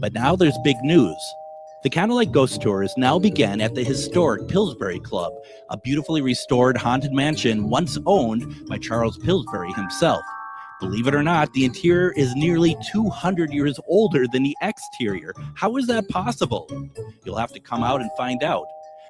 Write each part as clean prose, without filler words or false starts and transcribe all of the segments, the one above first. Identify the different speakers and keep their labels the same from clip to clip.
Speaker 1: But now there's big news. The Candlelight Ghost Tour is now began at the historic Pillsbury Club, a beautifully restored haunted mansion once owned by Charles Pillsbury himself. Believe it or not, the interior is nearly 200 years older than the exterior. How is that possible? You'll have to come out and find out.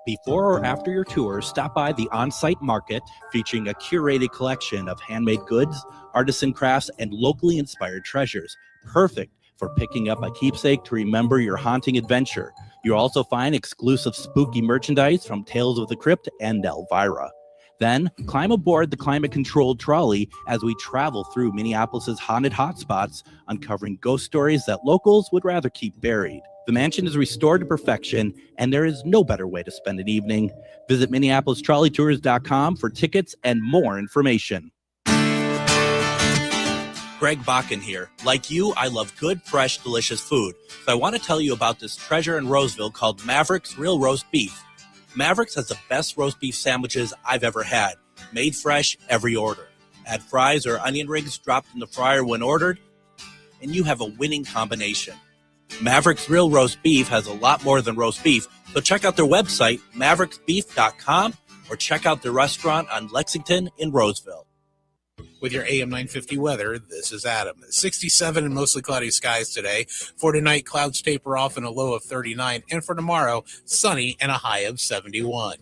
Speaker 1: Before or after your tour, stop by the on-site market featuring a curated collection of handmade goods, artisan crafts, and locally inspired treasures. Perfect for picking up a keepsake to remember your haunting adventure. You'll also find exclusive spooky merchandise from Tales of the Crypt and Elvira. Then climb aboard the climate-controlled trolley as we travel through Minneapolis's haunted hotspots, uncovering ghost stories that locals would rather keep buried. The mansion is restored to perfection, and there is no better way to spend an evening. Visit MinneapolisTrolleyTours.com for tickets and more information. Greg Bakun here. Like you, I love good, fresh, delicious food. So I want to tell you about this treasure in Roseville called Maverick's Real Roast Beef. Maverick's has the best roast beef sandwiches I've ever had. Made fresh every order. Add fries or onion rings dropped in the fryer when ordered, and you have a winning combination. Maverick's Real Roast Beef has a lot more than roast beef, so check out their website, mavericksbeef.com, or check out their restaurant on Lexington in Roseville.
Speaker 2: With your AM 950 weather, this is Adam. 67 and mostly cloudy skies today. For tonight, clouds taper off and a low of 39. And for tomorrow, sunny and a high of 71.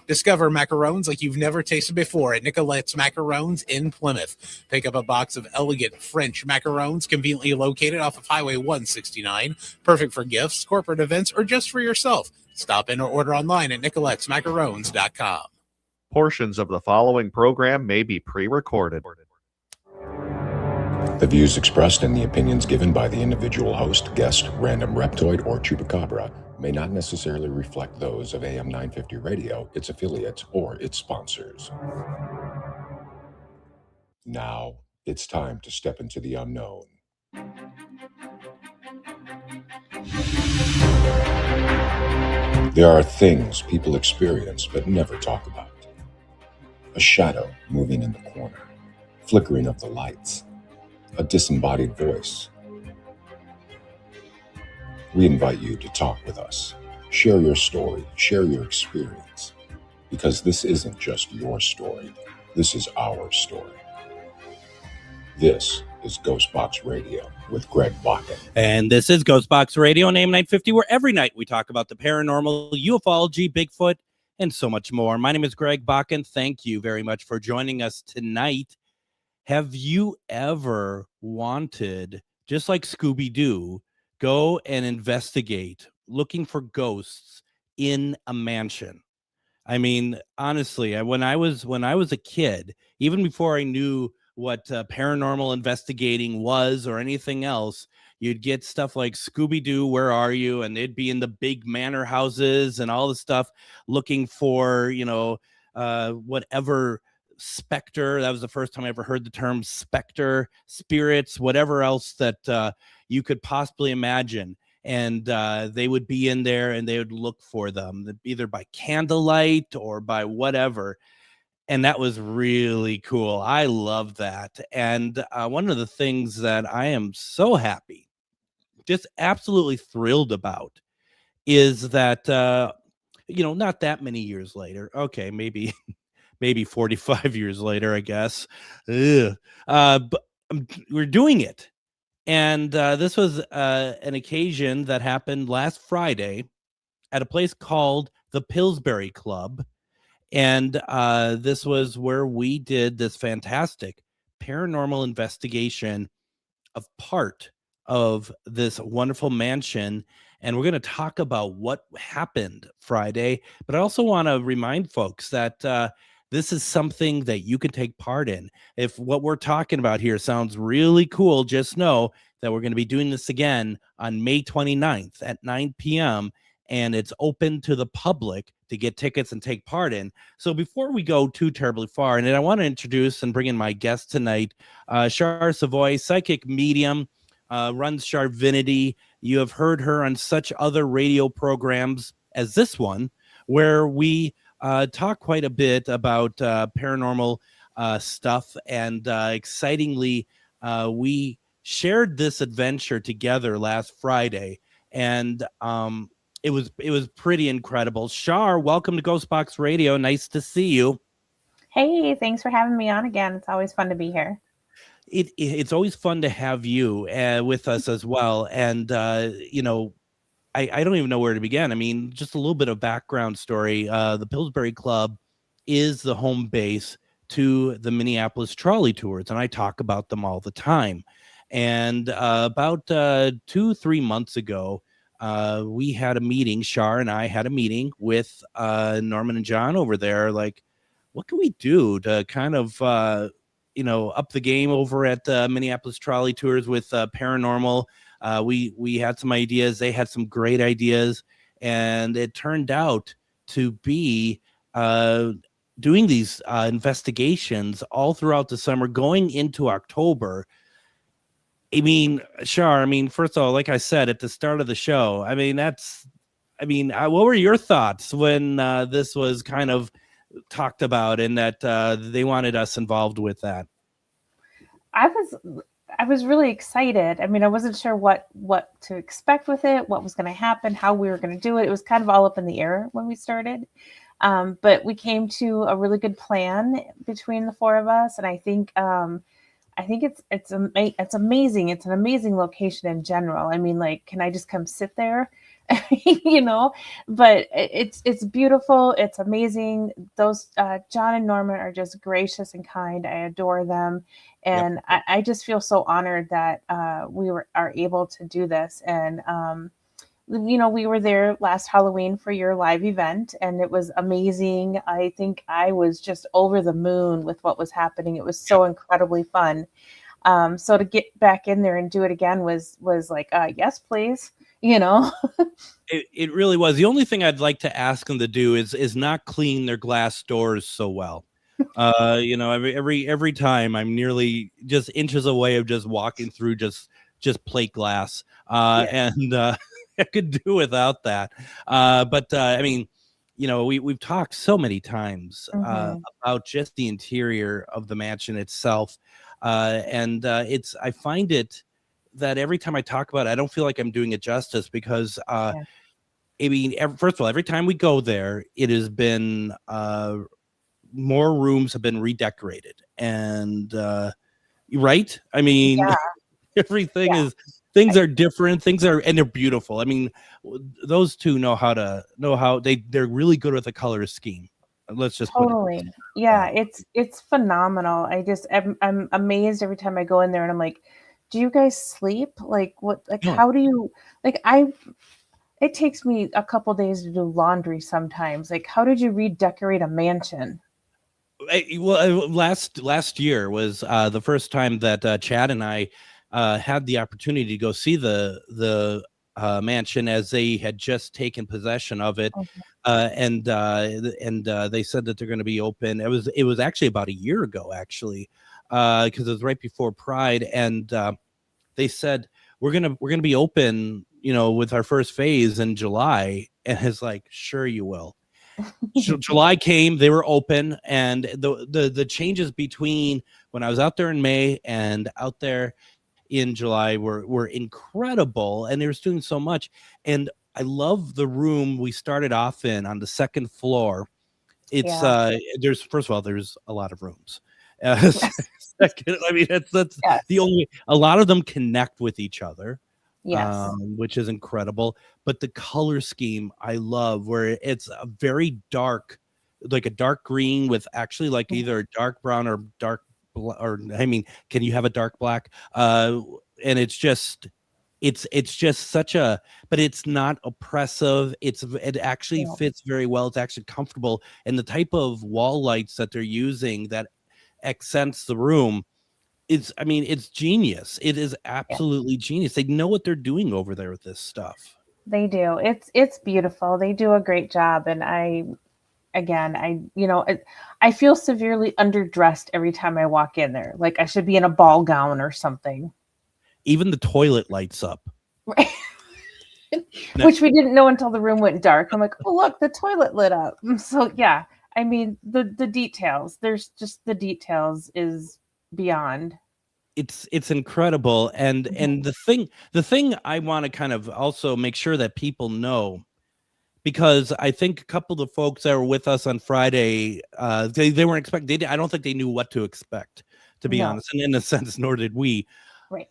Speaker 2: Discover macarons like you've never tasted before at Nicolette's Macarons in Plymouth. Pick up a box of elegant French macarons conveniently located off of Highway 169. Perfect for gifts, corporate events, or just for yourself. Stop in or order online at nicolettesmacarons.com.
Speaker 3: Portions of the following program may be pre-recorded.
Speaker 4: The views expressed and the opinions given by the individual host, guest, random reptoid, or chupacabra may not necessarily reflect those of AM 950 Radio, its affiliates, or its sponsors. Now, it's time to step into the unknown. There are things people experience but never talk about. A shadow moving in the corner, flickering of the lights, a disembodied voice. We invite you to talk with us. Share your story, share your experience, because this isn't just your story, this is our story. This is GhostBox Radio with Greg Bakun.
Speaker 1: And this is GhostBox Radio on AM 950, where every night we talk about the paranormal, ufology, Bigfoot, and so much more. My name is Greg Bakun. Thank you very much for joining us tonight. Have you ever wanted, just like Scooby-Doo, go and investigate looking for ghosts in a mansion? I mean, honestly, when I was a kid, even before I knew what paranormal investigating was or anything else, you'd get stuff like Scooby-Doo, Where Are You? And they'd be in the big manor houses and all the stuff looking for, whatever specter. That was the first time I ever heard the term specter, spirits, whatever else that you could possibly imagine. And they would be in there and they would look for them, either by candlelight or by whatever. And that was really cool. I love that. And one of the things that I am so happy, just absolutely thrilled about, is that, not that many years later, okay, maybe 45 years later, I guess, but we're doing it. And this was an occasion that happened last Friday at a place called the Pillsbury Club. And this was where we did this fantastic paranormal investigation of part of this wonderful mansion. And we're going to talk about what happened Friday. But I also want to remind folks that this is something that you can take part in. If what we're talking about here sounds really cool, just know that we're going to be doing this again on May 29th at 9 p.m. And it's open to the public to get tickets and take part in. So before we go too terribly far, and I want to introduce and bring in my guest tonight, Char Savoie, psychic medium, runs Charvinity. You have heard her on such other radio programs as this one, where we talk quite a bit about paranormal stuff. And excitingly, we shared this adventure together last Friday. and it was pretty incredible. Char, welcome to GhostBox Radio. Nice to see you.
Speaker 5: Hey, thanks for having me on again. It's always fun to be here.
Speaker 1: It's always fun to have you with us as well. And I don't even know where to begin. I mean, just a little bit of background story. The Pillsbury Club is the home base to the Minneapolis trolley tours, and I talk about them all the time. And about 2-3 months ago, we had a meeting. Char and I had a meeting with Norman and John over there. Like, what can we do to kind of up the game over at Minneapolis Trolley Tours with paranormal? We had some ideas. They had some great ideas, and it turned out to be doing these investigations all throughout the summer, going into October. I mean, Char, first of all, like I said at the start of the show, what were your thoughts when this was kind of talked about and that they wanted us involved with that?
Speaker 5: I was really excited. I mean, I wasn't sure what to expect with it, what was going to happen, how we were going to do it. It was kind of all up in the air when we started. But we came to a really good plan between the four of us, and I think it's amazing. It's an amazing location in general. I mean, like, can I just come sit there? But it's beautiful. It's amazing. Those John and Norman are just gracious and kind. I adore them. And yep. I just feel so honored that we are able to do this. And, we were there last Halloween for your live event, and it was amazing. I think I was just over the moon with what was happening. It was so incredibly fun. So to get back in there and do it again was like, yes, please.
Speaker 1: It really was. The only thing I'd like to ask them to do is not clean their glass doors so well. Every time I'm nearly just inches away of just walking through just plate glass. And I could do without that. We've talked so many times about just the interior of the mansion itself. I find it that every time I talk about it, I don't feel like I'm doing it justice because, first of all, every time we go there, it has been more rooms have been redecorated, and right? I mean, everything is. Things are different. And they're beautiful. I mean, those two know how they're really good with the color scheme. Let's just
Speaker 5: totally. It's phenomenal. I'm amazed every time I go in there, and I'm like, do you guys sleep? Like what? Like how do you? Like it takes me a couple days to do laundry sometimes. Like, how did you redecorate a mansion?
Speaker 1: Last year was the first time that Chad and I had the opportunity to go see the mansion, as they had just taken possession of it. And they said that they're going to be open. It was actually about a year ago, actually, because it was right before Pride, and they said we're gonna be open, with our first phase in July. And it's like, sure you will. July came, they were open, and the changes between when I was out there in May and out there in July were incredible, and they were doing so much. And I love the room we started off in on the second floor. It's there's a lot of rooms. Second, that's the only. A lot of them connect with each other, which is incredible. But the color scheme I love, where it's a very dark, like a dark green with actually like either a dark brown or dark. Can you have a dark black? And it's just such a, but it's not oppressive. It actually fits very well. It's actually comfortable, and the type of wall lights that they're using that accents the room, it's genius. It is absolutely genius. They know what they're doing over there with this stuff.
Speaker 5: They do. It's beautiful. They do a great job, and I feel severely underdressed every time I walk in there. Like I should be in a ball gown or something.
Speaker 1: Even the toilet lights up.
Speaker 5: Right. Which we didn't know until the room went dark. I'm like, oh, look, the toilet lit up. So yeah, the details, there's just the details is beyond.
Speaker 1: it's incredible. And the thing I want to kind of also make sure that people know, because I think a couple of the folks that were with us on Friday, they weren't expecting. I don't think they knew what to expect, to be honest. And in a sense, nor did we.
Speaker 5: Right.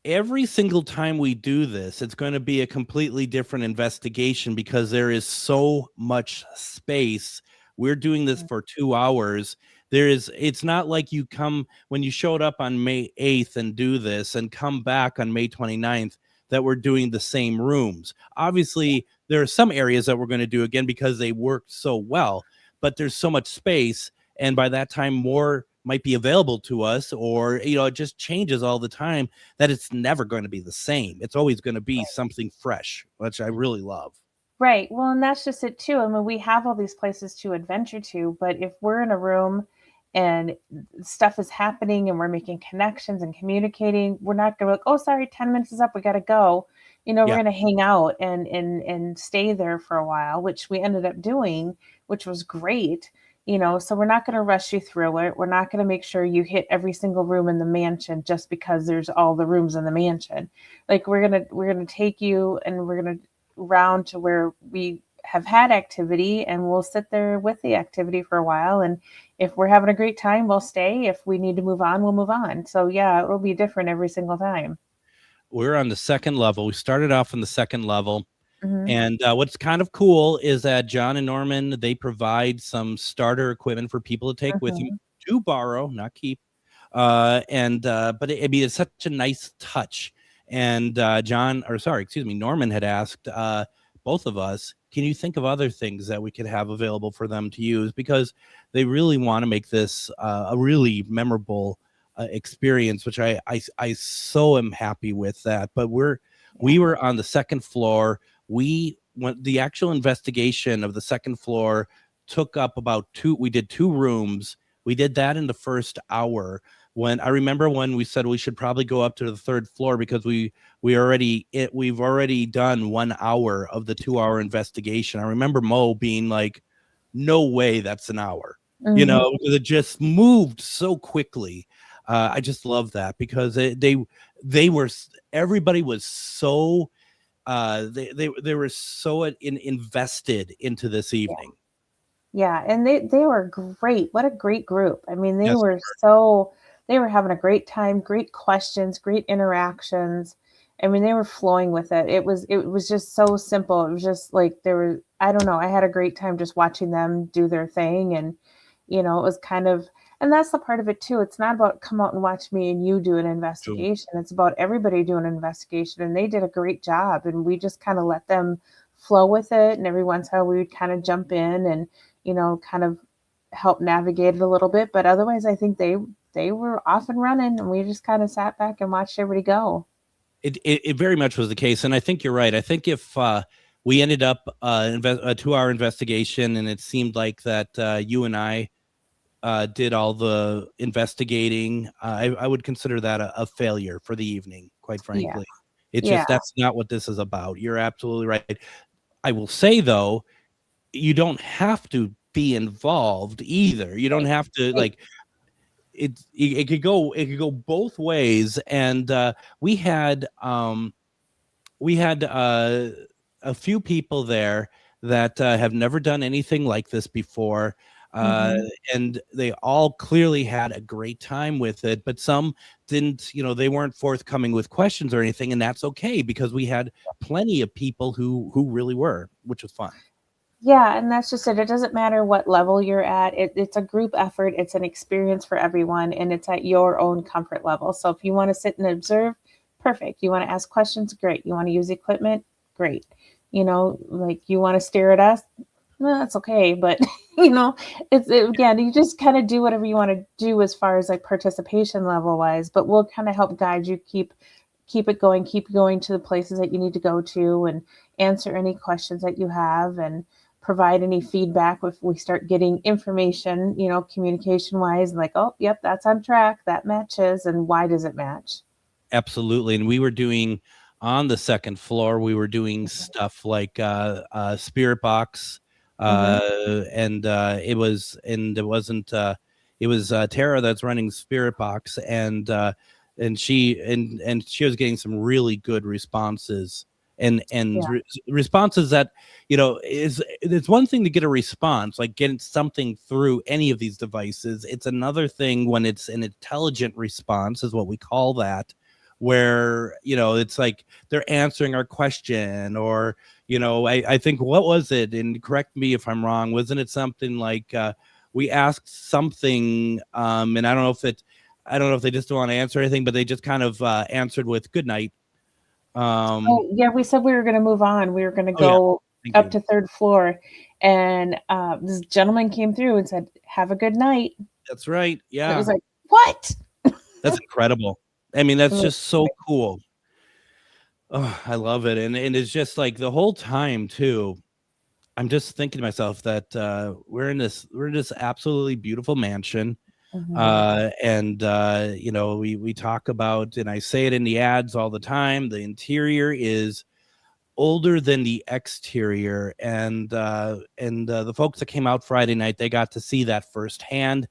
Speaker 1: Every single time we do this, it's going to be a completely different investigation because there is so much space. We're doing this for 2 hours. It's not like you come when you showed up on May 8th and do this and come back on May 29th that we're doing the same rooms. Obviously, there are some areas that we're going to do again because they worked so well, but there's so much space. And by that time, more might be available to us, or, it just changes all the time, that it's never going to be the same. It's always going to be something fresh, which I really love.
Speaker 5: Right. Well, and that's just it too. I mean, we have all these places to adventure to, but if we're in a room and stuff is happening and we're making connections and communicating, we're not going to be like, oh, sorry, 10 minutes is up, we got to go. We're going to hang out and stay there for a while, which we ended up doing, which was great. So we're not going to rush you through it. We're not going to make sure you hit every single room in the mansion just because there's all the rooms in the mansion. Like we're going to take you and we're going to round to where we have had activity, and we'll sit there with the activity for a while. And if we're having a great time, we'll stay. If we need to move on, we'll move on. So yeah, it will be different every single time.
Speaker 1: We're on the second level. We started off on the second level. And what's kind of cool is that John and Norman, they provide some starter equipment for people to take with you, to borrow, not keep. But it's such a nice touch. And Norman had asked both of us, can you think of other things that we could have available for them to use? Because they really want to make this a really memorable experience, which I so am happy with that. But we were on the second floor. The actual investigation of the second floor took up we did 2 rooms. We did that in the first hour. When I remember when we said we should probably go up to the third floor because we've already done 1 hour of the 2-hour investigation. I remember Mo being like, no way that's an hour, because it just moved so quickly. I just love that because everybody was so they were so invested into this evening.
Speaker 5: Yeah, and they were great. What a great group. I mean, they were having a great time, great questions, great interactions. I mean, they were flowing with it. It was just so simple. It was just like I don't know, I had a great time just watching them do their thing. And, it was kind of, and that's the part of it too. It's not about come out and watch me and you do an investigation. True. It's about everybody doing an investigation, and they did a great job. And we just kind of let them flow with it. And every once in a while we would kind of jump in and, kind of help navigate it a little bit. But otherwise, I think they were off and running, and we just kind of sat back and watched everybody go.
Speaker 1: It very much was the case. And I think you're right. I think if we ended up a 2-hour investigation and it seemed like that you and I did all the investigating, I would consider that a failure for the evening, quite frankly. It's just, that's not what this is about. You're absolutely right. I will say, though, you don't have to be involved either. You don't have to it could go both ways. And we had a few people there that have never done anything like this before. And they all clearly had a great time with it, but some didn't, they weren't forthcoming with questions or anything. And that's okay, because we had plenty of people who really were, which was fun.
Speaker 5: Yeah, and that's just it. It doesn't matter what level you're at. It's a group effort. It's an experience for everyone, and it's at your own comfort level. So if you want to sit and observe, perfect. You want to ask questions, great. You want to use equipment, great. You want to stare at us, well, that's okay. But, again, you just kind of do whatever you want to do as far as like participation level wise, but we'll kind of help guide you, keep it going, keep going to the places that you need to go to, and answer any questions that you have, and provide any feedback if we start getting information, communication wise, like, oh, yep, that's on track, that matches, and why does it match?
Speaker 1: Absolutely. And we were doing on the second floor, we were doing stuff like spirit box, and it wasn't Tara that's running Spirit Box, and she was getting some really good responses. And responses that, it's one thing to get a response, like getting something through any of these devices. It's another thing when it's an intelligent response, is what we call that, where, it's like they're answering our question, or, I think, what was it? And correct me if I'm wrong. Wasn't it something like we asked something, and I don't know if they just don't want to answer anything, but they just kind of answered with good night.
Speaker 5: We said we were going to move on. We were going to go up to third floor, and this gentleman came through and said, "Have a good night."
Speaker 1: That's right. Yeah.
Speaker 5: It was like, what?
Speaker 1: That's incredible. I mean, that's just so cool. Oh, I love it. And it's just like the whole time too, I'm just thinking to myself that we're in this absolutely beautiful mansion.
Speaker 5: Mm-hmm.
Speaker 1: We talk about, and I say it in the ads all the time, the interior is older than the exterior, and the folks that came out Friday night, they got to see that firsthand.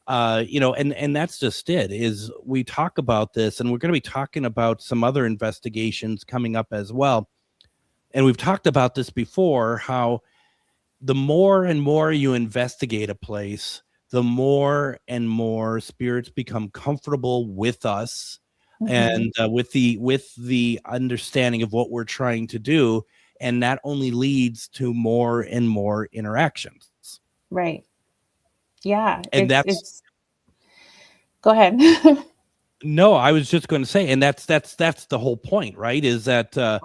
Speaker 1: And that's just it. Is we talk about this, and we're going to be talking about some other investigations coming up as well. And we've talked about this before, how the more and more you investigate a place, the more and more spirits become comfortable with us, and with the understanding of what we're trying to do, and that only leads to more and more interactions.
Speaker 5: Right. Yeah.
Speaker 1: And
Speaker 5: go ahead.
Speaker 1: No, I was just going to say, and that's the whole point, right? Is that to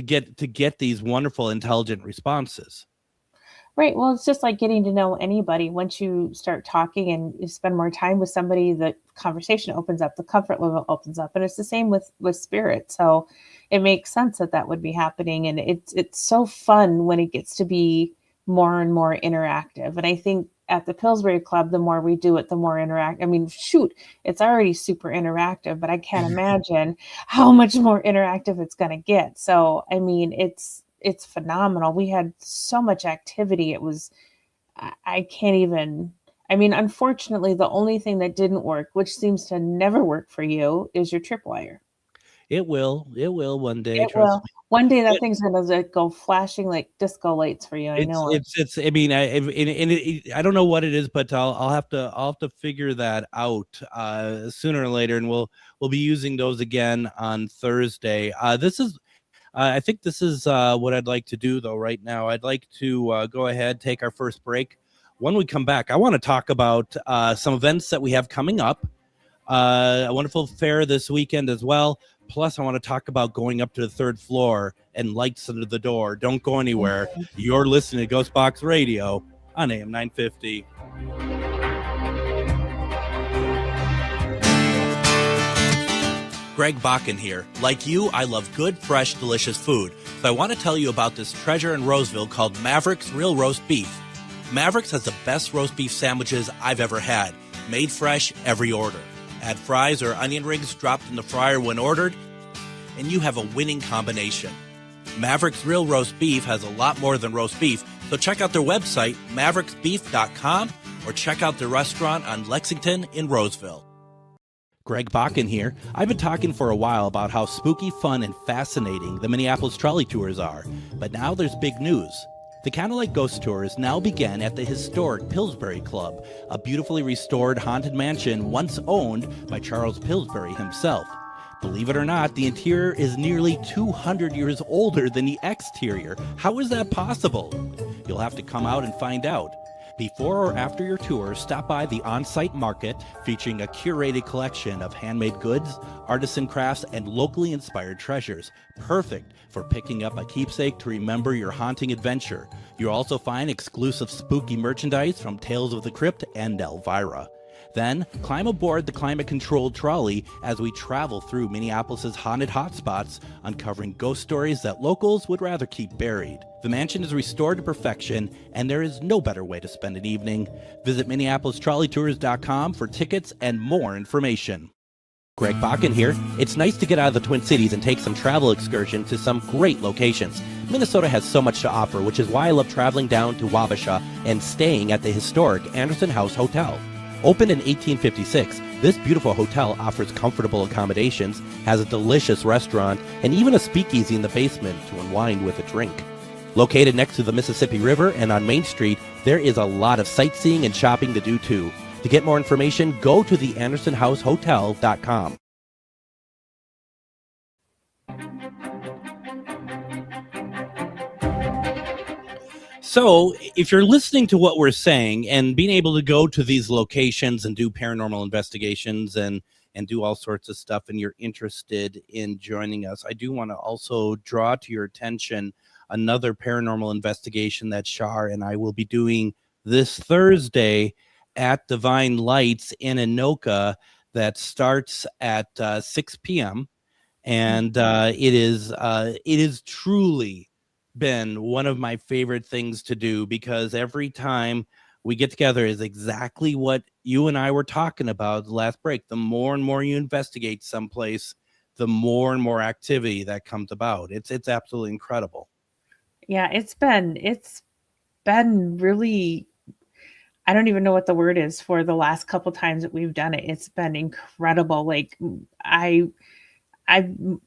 Speaker 1: get these wonderful, intelligent responses.
Speaker 5: Right. Well, it's just like getting to know anybody. Once you start talking and you spend more time with somebody, the conversation opens up, the comfort level opens up. And it's the same with spirit. So it makes sense that would be happening. And it's so fun when it gets to be more and more interactive. And I think at the Pillsbury Club, the more we do it, the more interactive. I mean, shoot, it's already super interactive, but I can't imagine how much more interactive it's going to get. So, I mean, it's phenomenal. We had so much activity. It was, I can't even, I mean, unfortunately, the only thing that didn't work, which seems to never work for you, is your tripwire.
Speaker 1: It will one day.
Speaker 5: It will. One day that thing's going to go flashing like disco lights for you. I know.
Speaker 1: I mean, I don't know what it is, but I'll have to figure that out sooner or later, and we'll be using those again on Thursday. I think this is what I'd like to do, though, right now. I'd like to go ahead, take our first break. When we come back, I want to talk about some events that we have coming up, a wonderful fair this weekend as well. Plus, I want to talk about going up to the third floor and lights under the door. Don't go anywhere. You're listening to GhostBox Radio on AM 950. Greg Bakun here. Like you, I love good, fresh, delicious food. So I want to tell you about this treasure in Roseville called Maverick's Real Roast Beef. Maverick's has the best roast beef sandwiches I've ever had. Made fresh every order. Add fries or onion rings dropped in the fryer when ordered, and you have a winning combination. Maverick's Real Roast Beef has a lot more than roast beef, so check out their website, mavericksbeef.com, or check out their restaurant on Lexington in Roseville. Greg Bakun here. I've been talking for a while about how spooky, fun, and fascinating the Minneapolis trolley tours are, but now there's big news. The Candlelight Ghost Tours now begin at the historic Pillsbury Club, a beautifully restored haunted mansion once owned by Charles Pillsbury himself. Believe it or not, the interior is nearly 200 years older than the exterior. How is that possible? You'll have to come out and find out. Before or after your tour, stop by the on-site market featuring a curated collection of handmade goods, artisan crafts, and locally inspired treasures. Perfect for picking up a keepsake to remember your haunting adventure. You'll also find exclusive spooky merchandise from Tales of the Crypt and Elvira. Then, climb aboard the climate-controlled trolley as we travel through Minneapolis' haunted hotspots, uncovering ghost stories that locals would rather keep buried. The mansion is restored to perfection, and there is no better way to spend an evening. Visit MinneapolisTrolleyTours.com for tickets and more information. Greg Bakun here. It's nice to get out of the Twin Cities and take some travel excursion to some great locations. Minnesota has so much to offer, which is why I love traveling down to Wabasha and staying at the historic Anderson House Hotel. Opened in 1856, this beautiful hotel offers comfortable accommodations, has a delicious restaurant, and even a speakeasy in the basement to unwind with a drink. Located next to the Mississippi River and on Main Street, there is a lot of sightseeing and shopping to do too. To get more information, go to the AndersonHouseHotel.com. So if you're listening to what we're saying and being able to go to these locations and do paranormal investigations and do all sorts of stuff, and you're interested in joining us, I do want to also draw to your attention another paranormal investigation that Char and I will be doing this Thursday at Divine Lights in Anoka that starts at 6 p.m. And it is truly been one of my favorite things to do, because every time we get together is exactly what you and I were talking about the last break. The more and more you investigate someplace, the more and more activity that comes about. It's absolutely incredible.
Speaker 5: Yeah, it's been really, I don't even know what the word is for the last couple times that we've done it. It's been incredible. Like I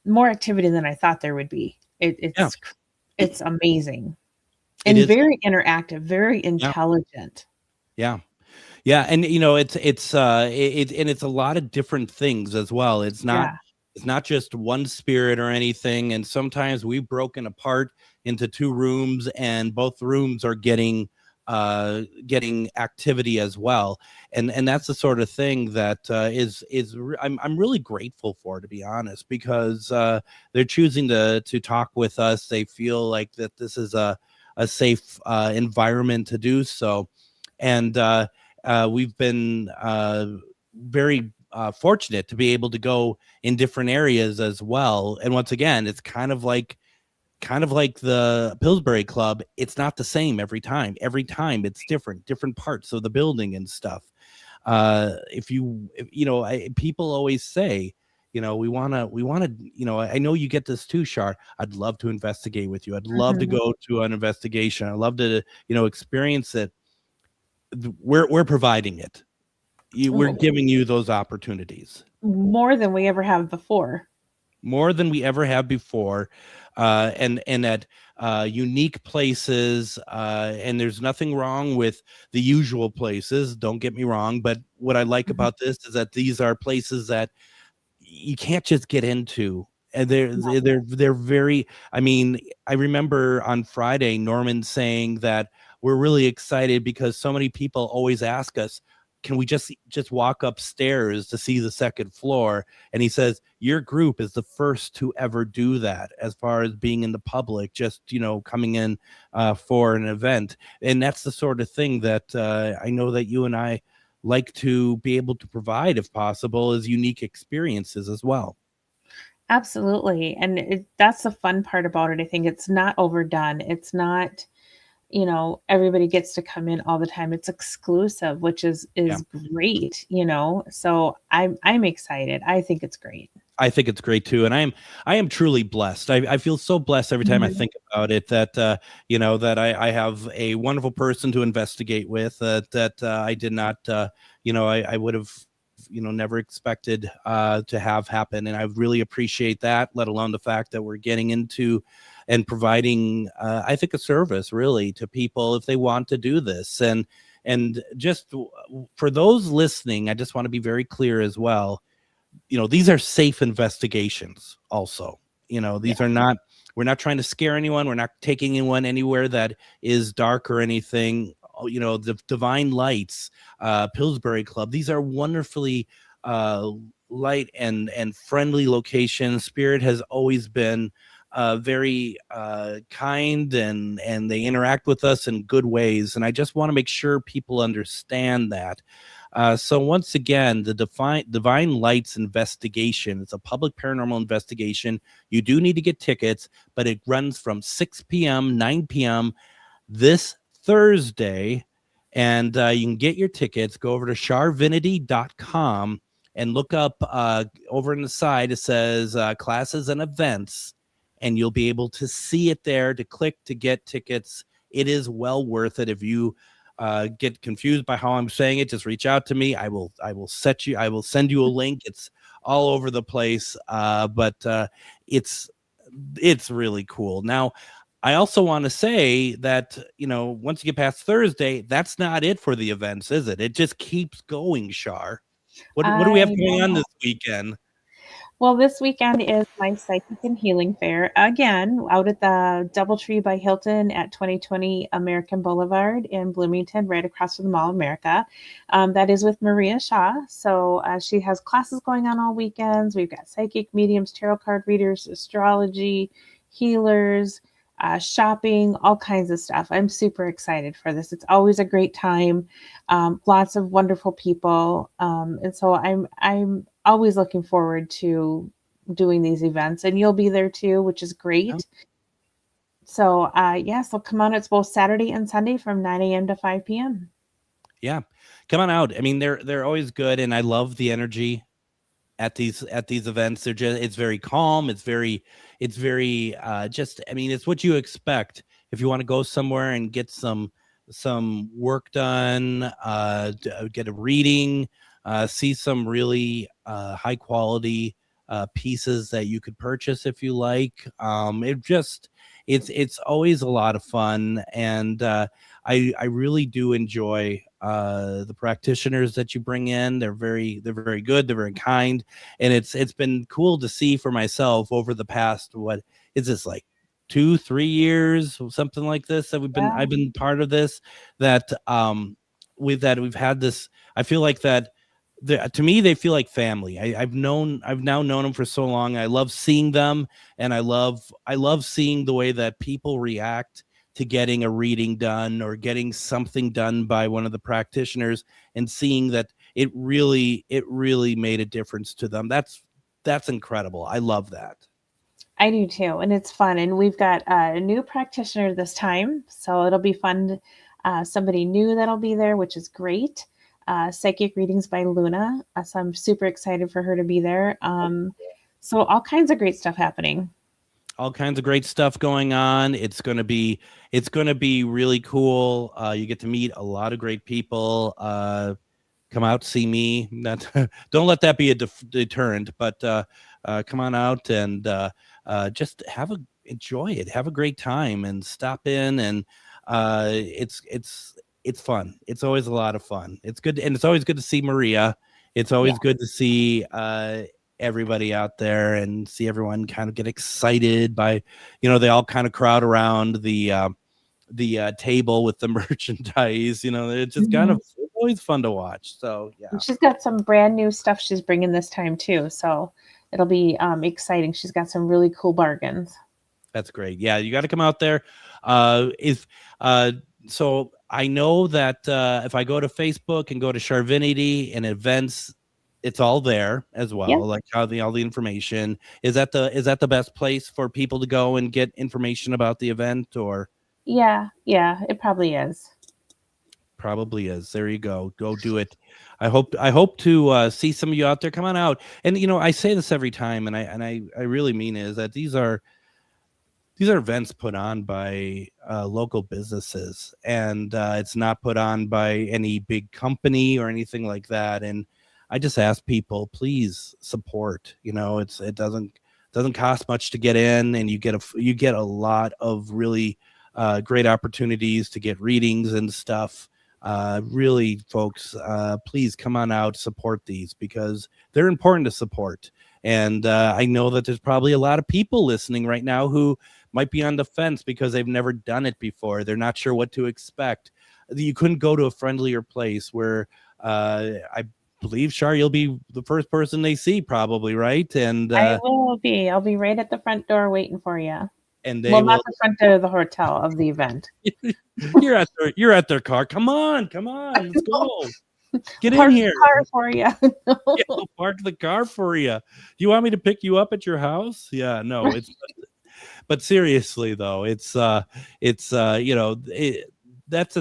Speaker 5: more activity than I thought there would be. It's amazing. And very interactive, very intelligent.
Speaker 1: Yeah. Yeah. And it's a lot of different things as well. It's not just one spirit or anything. And sometimes we've broken apart into two rooms, and both rooms are getting activity as well. And that's the sort of thing that I'm really grateful for, to be honest, because they're choosing to talk with us. They feel like that this is a safe environment to do so. And we've been very fortunate to be able to go in different areas as well. And once again, it's kind of like the Pillsbury Club. It's not the same every time. Every time it's different parts of the building and stuff. People always say, we want to, I know you get this too, Char. I'd love to investigate with you. I'd love to go to an investigation. I'd love to, experience it. We're providing it. We're giving you those opportunities.
Speaker 5: More than we ever have before. And at unique places, and there's nothing wrong with the usual places, don't get me wrong, but what I like about this is that these are places that you can't just get into, and they're very, I remember on Friday Norman saying that we're really excited because so many people always ask us, can we just walk upstairs to see the second floor? And he says, your group is the first to ever do that as far as being in the public, just, coming in for an event. And that's the sort of thing that I know that you and I like to be able to provide, if possible, is unique experiences as well. Absolutely. And that's the fun part about it. I think it's not overdone. It's not, everybody gets to come in all the time. It's exclusive, which is great, so I'm excited. I think it's great.
Speaker 1: I think it's great too. And I am truly blessed. I feel so blessed every time I think about it that, that I have a wonderful person to investigate with, that I did not, I would have, never expected to have happen. And I really appreciate that, let alone the fact that we're getting into and providing, I think, a service really to people if they want to do this. And just for those listening, I just want to be very clear as well. These are safe investigations also. These are not, we're not trying to scare anyone. We're not taking anyone anywhere that is dark or anything. The Divine Lights, Pillsbury Club, these are wonderfully light and friendly locations. Spirit has always been very kind, and they interact with us in good ways. And I just want to make sure people understand that. So once again, the Divine Lights investigation, it's a public paranormal investigation. You do need to get tickets, but it runs from 6 p.m., 9 p.m. this Thursday. And you can get your tickets. Go over to charvinity.com and look up over on the side. It says classes and events. And you'll be able to see it there, to click to get tickets. It is well worth it if you get confused by how I'm saying it, just reach out to me. I will send you a link. It's all over the place. But it's really cool. Now, I also want to say that, once you get past Thursday, that's not it for the events, is it? It just keeps going, Char. What do we have going on this weekend?
Speaker 5: Well, this weekend is my Psychic and Healing Fair, again, out at the Doubletree by Hilton at 2020 American Boulevard in Bloomington, right across from the Mall of America. That is with Maria Shaw. So she has classes going on all weekends. We've got psychic, mediums, tarot card readers, astrology, healers, shopping, all kinds of stuff. I'm super excited for this. It's always a great time. Lots of wonderful people. And so I'm always looking forward to doing these events, and you'll be there too, which is great. Yeah. So so come on. It's both Saturday and Sunday from 9 a.m. to 5 p.m.
Speaker 1: Yeah, come on out. I mean, they're always good, and I love the energy at these events. It's very calm. It's very just, I mean, it's what you expect if you want to go somewhere and get some work done, get a reading, see some really high quality pieces that you could purchase if you like. It's always a lot of fun, and I really do enjoy the practitioners that you bring in. They're very good. They're very kind, and it's been cool to see for myself over the past, what is this, like 2-3 years, something like this, that I've been part of this, that we've had this. I feel like that. To me, they feel like family. I've now known them for so long. I love seeing them, and I love seeing the way that people react to getting a reading done or getting something done by one of the practitioners, and seeing that it really made a difference to them. That's incredible. I love that.
Speaker 5: I do too, and it's fun. And we've got a new practitioner this time, so it'll be fun. Somebody new that'll be there, which is great. Psychic readings by Luna. So I'm super excited for her to be there. So all kinds of great stuff happening.
Speaker 1: All kinds of great stuff going on. It's going to be really cool. You get to meet a lot of great people. Come out, see me. Don't let that be a deterrent, but come on out and just enjoy it. Have a great time and stop in, and it's fun. It's always a lot of fun. It's good. And it's always good to see Maria. It's always good to see everybody out there and see everyone kind of get excited by, they all kind of crowd around the table with the merchandise. It's just kind of always fun to watch. So, yeah. And
Speaker 5: she's got some brand new stuff she's bringing this time too. So it'll be exciting. She's got some really cool bargains.
Speaker 1: That's great. Yeah, you got to come out there. So I know that if I go to Facebook and go to Charvinity and events, it's all there as well. Yeah. Like all the information. Is that the best place for people to go and get information about the event? Or
Speaker 5: yeah, it probably is.
Speaker 1: Probably is. There you go. Go do it. I hope to see some of you out there. Come on out. And I say this every time, and I really mean it, is that these are events put on by local businesses, and it's not put on by any big company or anything like that. And I just ask people, please support. It doesn't cost much to get in, and you get a lot of really great opportunities to get readings and stuff. Really, folks, please come on out, support these, because they're important to support. And I know that there's probably a lot of people listening right now who might be on the fence because they've never done it before. They're not sure what to expect. You couldn't go to a friendlier place where I believe, Char, you'll be the first person they see, probably, right? And
Speaker 5: I will be. I'll be right at the front door waiting for you.
Speaker 1: And they
Speaker 5: not the front door of the hotel, of the event.
Speaker 1: You're at their car. Come on, let's go. Get
Speaker 5: park
Speaker 1: in here.
Speaker 5: The car for you.
Speaker 1: Yeah, I'll park the car for you. Do you want me to pick you up at your house? Yeah, no, it's. But seriously, though, that's the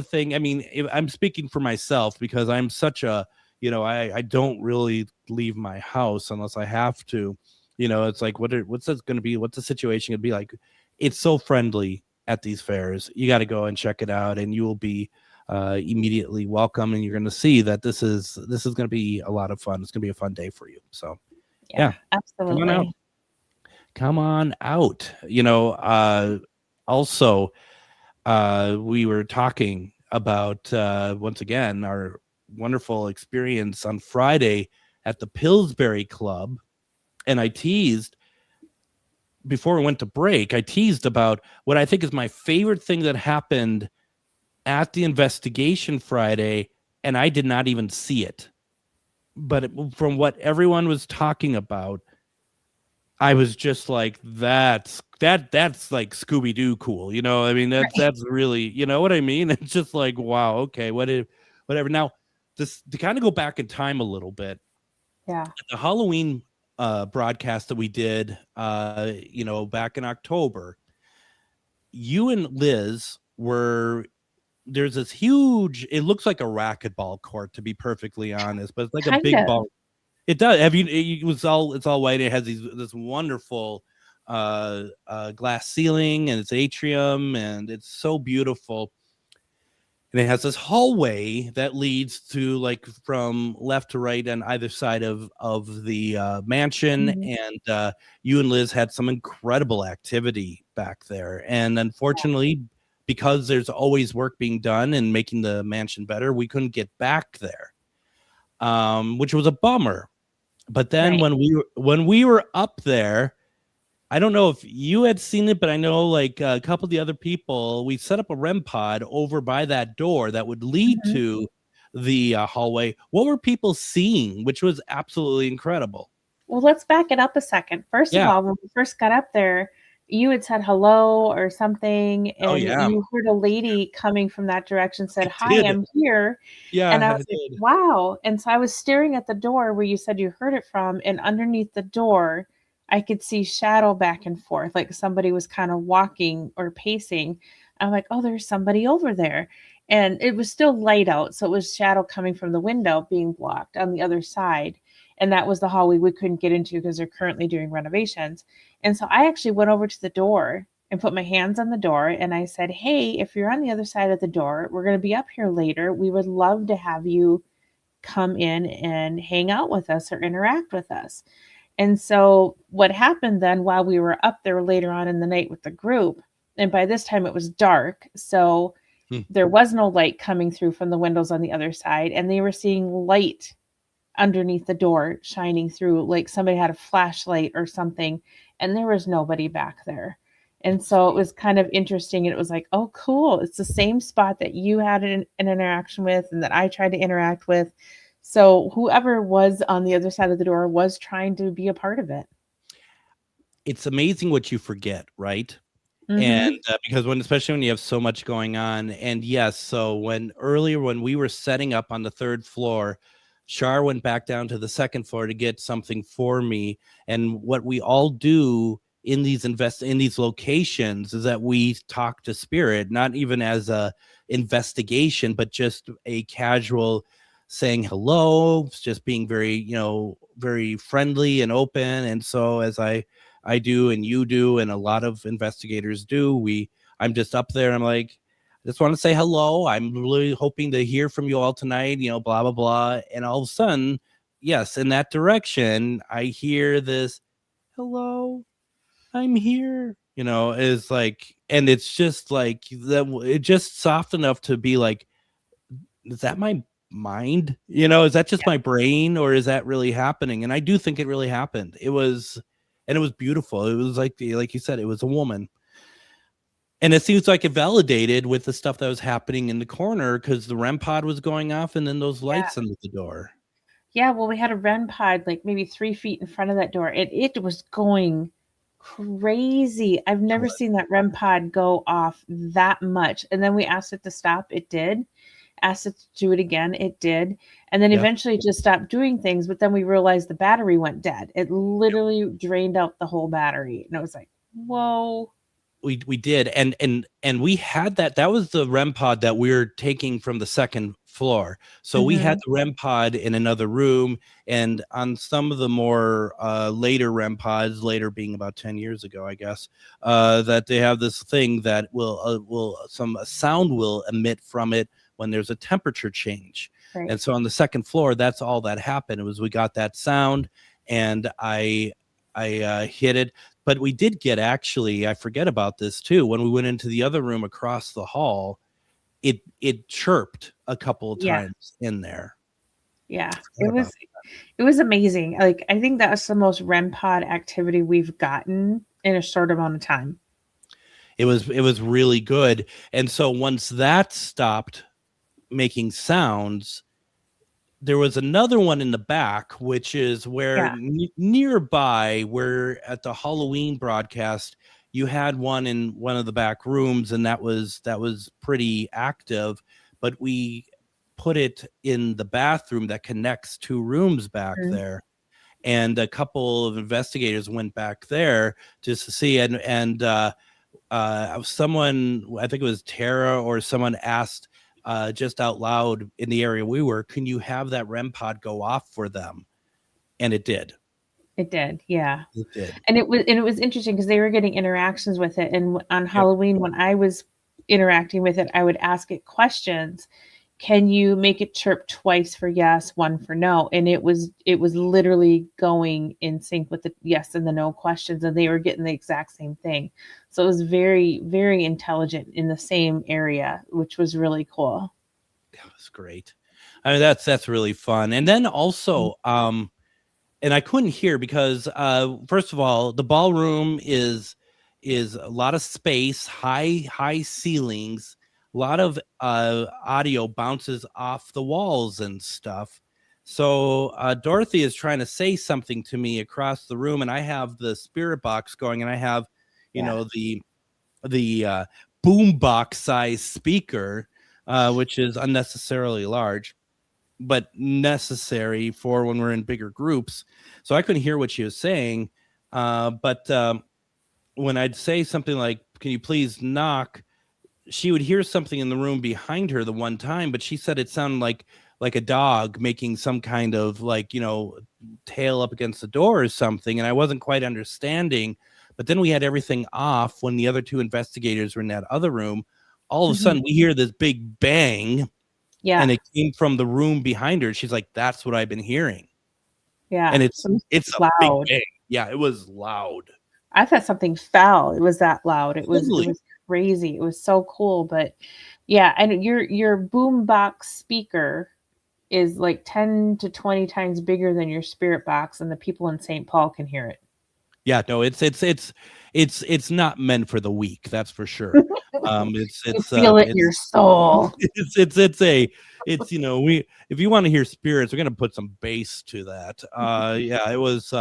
Speaker 1: thing. I mean, I'm speaking for myself because I'm such a, I don't really leave my house unless I have to. It's like, what's this going to be? What's the situation going to be like? It's so friendly at these fairs. You got to go and check it out, and you will be immediately welcome, and you're going to see that this is going to be a lot of fun. It's going to be a fun day for you. So yeah,
Speaker 5: absolutely.
Speaker 1: Come on out. Also, we were talking about once again our wonderful experience on Friday at the Pillsbury Club, and I teased before we went to break. I teased about what I think is my favorite thing that happened at the investigation Friday, and I did not even see it. But from what everyone was talking about, I was just like, that's like Scooby-Doo cool. I mean, that's really, you know what I mean? It's just like, wow, okay, whatever. Now, this to kind of go back in time a little bit.
Speaker 5: Yeah.
Speaker 1: The Halloween broadcast that we did, back in October, you and Liz there's this huge, it looks like a racquetball court, to be perfectly honest, but it's like a big ball. It does. It's all white. It has this wonderful glass ceiling, and it's atrium, and it's so beautiful. And it has this hallway that leads to, like, from left to right on either side of the mansion. Mm-hmm. And you and Liz had some incredible activity back there. And unfortunately, because there's always work being done and making the mansion better, we couldn't get back there, which was a bummer. But then when we were up there, I don't know if you had seen it, but I know, like, a couple of the other people, we set up a REM pod over by that door that would lead to the hallway. What were people seeing, which was absolutely incredible?
Speaker 5: Well, let's back it up a second. First of all, when we first got up there, you had said hello or something, and you heard a lady coming from that direction said, "Hi, I'm here." Yeah, and I was like, "Wow!" And so I was staring at the door where you said you heard it from, and underneath the door, I could see shadow back and forth, like somebody was kind of walking or pacing. I'm like, "Oh, there's somebody over there," and it was still light out, so it was shadow coming from the window being blocked on the other side. And that was the hallway we couldn't get into because they're currently doing renovations. And so I actually went over to the door and put my hands on the door. And I said, "Hey, if you're on the other side of the door, we're going to be up here later. We would love to have you come in and hang out with us or interact with us." And so what happened then, while we were up there later on in the night with the group, and by this time it was dark, so there was no light coming through from the windows on the other side. And they were seeing light underneath the door shining through, like somebody had a flashlight or something, and there was nobody back there. And so it was kind of interesting. It was like, oh, cool. It's the same spot that you had an interaction with and that I tried to interact with. So whoever was on the other side of the door was trying to be a part of it.
Speaker 1: It's amazing what you forget, right? Mm-hmm. And because especially when you have so much going on. And yes, so when we were setting up on the third floor, Char went back down to the second floor to get something for me. And what we all do in these locations is that we talk to spirit, not even as a investigation, but just a casual saying hello, just being very, very friendly and open. And so as I do, and you do, and a lot of investigators do, I'm just up there and I'm like, I just want to say hello. I'm really hoping to hear from you all tonight, blah, blah, blah. And all of a sudden, yes, in that direction, I hear this, "Hello, I'm here," is like, and it's just like, it just soft enough to be like, is that my mind? Is that just my brain, or is that really happening? And I do think it really happened. It was beautiful. It was like you said, it was a woman. And it seems like it validated with the stuff that was happening in the corner, because the REM pod was going off, and then those lights under the door.
Speaker 5: Yeah, well, we had a REM pod like maybe 3 feet in front of that door. It was going crazy. I've never seen that REM pod go off that much. And then we asked it to stop. It did. Asked it to do it again. It did. And then eventually it just stopped doing things. But then we realized the battery went dead. It literally drained out the whole battery. And I was like, whoa.
Speaker 1: We did, and we had that was the REM pod that we were taking from the second floor. So we had the REM pod in another room, and on some of the more later REM pods, later being about 10 years ago, I guess, that they have this thing that will some sound will emit from it when there's a temperature change.
Speaker 5: Right.
Speaker 1: And so on the second floor, that's all that happened. It was we got that sound, and I hit it. But we did get, actually, I forget about this too, when we went into the other room across the hall, it chirped a couple of times in there.
Speaker 5: Yeah, it was amazing. Like, I think that was the most REM pod activity we've gotten in a short amount of time.
Speaker 1: It was really good. And so once that stopped making sounds, there was another one in the back, which is where nearby, where at the Halloween broadcast, you had one in one of the back rooms, and that was pretty active. But we put it in the bathroom that connects 2 rooms back there, and a couple of investigators went back there just to see. And someone, I think it was Tara or someone, asked just out loud in the area we were, can you have that REM pod go off for them? And it did.
Speaker 5: It did, yeah.
Speaker 1: It did.
Speaker 5: And it was interesting because they were getting interactions with it. And on Halloween, when I was interacting with it, I would ask it questions. Can you make it chirp twice for yes, 1 for no? And it was literally going in sync with the yes and the no questions, and they were getting the exact same thing. So it was very, very intelligent in the same area, which was really cool.
Speaker 1: That was great. I mean, that's really fun. And then also, and I couldn't hear because first of all, the ballroom is a lot of space, high ceilings. A lot of audio bounces off the walls and stuff. So Dorothy is trying to say something to me across the room, and I have the spirit box going, and I have, you know, the boom box size speaker, which is unnecessarily large, but necessary for when we're in bigger groups. So I couldn't hear what she was saying. But when I'd say something like, "Can you please knock?" she would hear something in the room behind her the one time, but she said it sounded like a dog making some kind of, like, you know, tail up against the door or something. And I wasn't quite understanding, but then we had everything off when the other 2 investigators were in that other room. All of a sudden we hear this big bang. Yeah. And it came from the room behind her. She's like, that's what I've been hearing. Yeah. And it's loud. A big bang. Yeah. It was loud.
Speaker 5: I thought something fell. It was that loud. It was crazy. It was so cool. But yeah, and your boom box speaker is like 10 to 20 times bigger than your spirit box, and the people in St. Paul can hear it.
Speaker 1: Yeah, no, it's not meant for the weak, that's for sure. It's
Speaker 5: you feel it in your soul.
Speaker 1: It's you know, if you want to hear spirits, we're gonna put some bass to that. Yeah, it was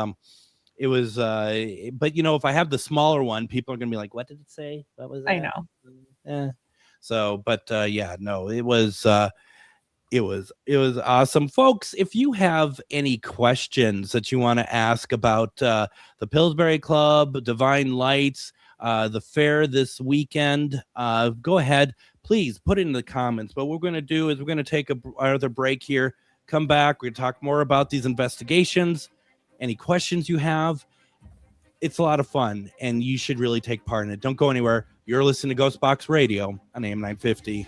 Speaker 1: but you know, if I have the smaller one, people are gonna be like, what did it say? What was that?
Speaker 5: I know.
Speaker 1: So, but yeah, no, it was awesome. Folks, if you have any questions that you want to ask about the Pillsbury Club, Divine Lights, the fair this weekend, go ahead, please put it in the comments. But what we're going to do is we're going to take another break here, come back, we're going to talk more about these investigations. Any questions you have, it's a lot of fun, and you should really take part in it. Don't go anywhere. You're listening to GhostBox Radio on AM 950.